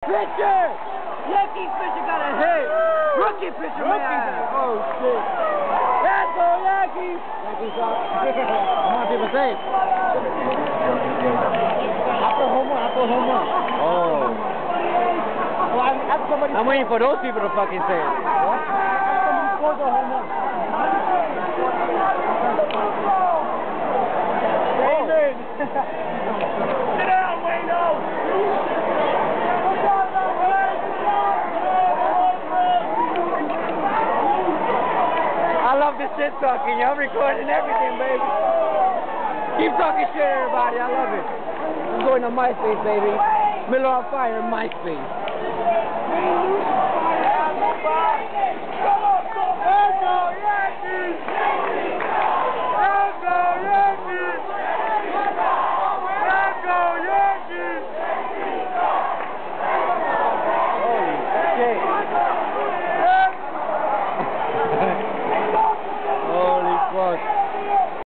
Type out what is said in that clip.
Pitcher! Yankees pitcher got a hit! Rookie pitcher, man! Oh, shit! Let's go, Yankees! Yankees up. Come on, people say it. After home run, after home run. Oh. Well, I'm waiting for those people to fucking say it. What? After he scores a home run. David! Sit down, Wayno! I love this shit talking. I'm recording everything, baby. Keep talking shit, everybody. I love it. I'm going to MySpace, baby. Miller on Fire, MySpace. Holy shit.